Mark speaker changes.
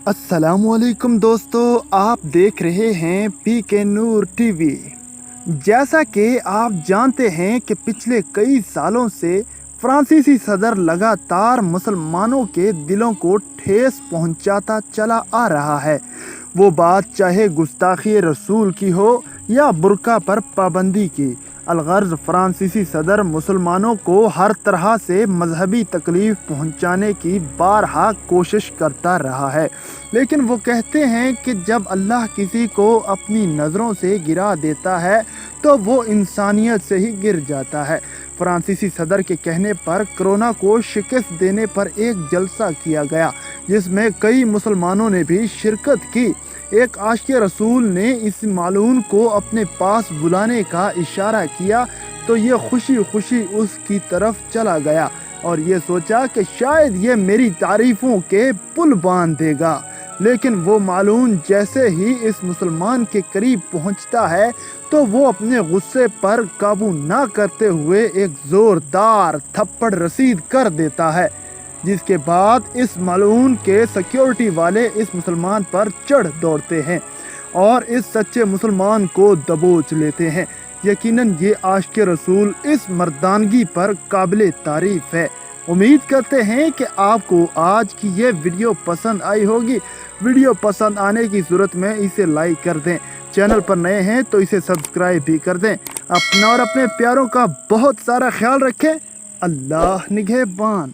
Speaker 1: अस्सलामुअलैकुम दोस्तों, आप देख रहे हैं पीके नूर टीवी। जैसा कि आप जानते हैं कि पिछले कई सालों से फ्रांसीसी सदर लगातार मुसलमानों के दिलों को ठेस पहुंचाता चला आ रहा है। वो बात चाहे गुस्ताखी रसूल की हो या बुर्का पर पाबंदी की। अलगर्ज फ्रांसीसी सदर मुसलमानों को हर तरह से मजहबी तकलीफ पहुंचाने की बारहा कोशिश करता रहा है, लेकिन वो कहते हैं कि जब अल्लाह किसी को अपनी नज़रों से गिरा देता है तो वो इंसानियत से ही गिर जाता है। फ्रांसीसी सदर के कहने पर कोरोना को शिकस्त देने पर एक जलसा किया गया, जिसमें कई मुसलमानों ने भी शिरकत की। एक आशिक़ रसूल ने इस मालून को अपने पास बुलाने का इशारा किया तो ये खुशी खुशी उसकी तरफ चला गया और ये सोचा कि शायद ये मेरी तारीफ़ों के पुल बांध देगा। लेकिन वो मालून जैसे ही इस मुसलमान के करीब पहुंचता है तो वो अपने गुस्से पर काबू ना करते हुए एक ज़ोरदार थप्पड़ रसीद कर देता है, जिसके बाद इस मालून के सिक्योरिटी वाले इस मुसलमान पर चढ़ दौड़ते हैं और इस सच्चे मुसलमान को दबोच लेते हैं। यकीनन ये आशिक़ रसूल इस मर्दानगी पर काबिल तारीफ़ है। उम्मीद करते हैं कि आपको आज की ये वीडियो पसंद आई होगी। वीडियो पसंद आने की सूरत में इसे लाइक कर दें। चैनल पर नए हैं तो इसे सब्सक्राइब भी कर दें। अपना और अपने प्यारों का बहुत सारा ख्याल रखें। अल्लाह निगहबान।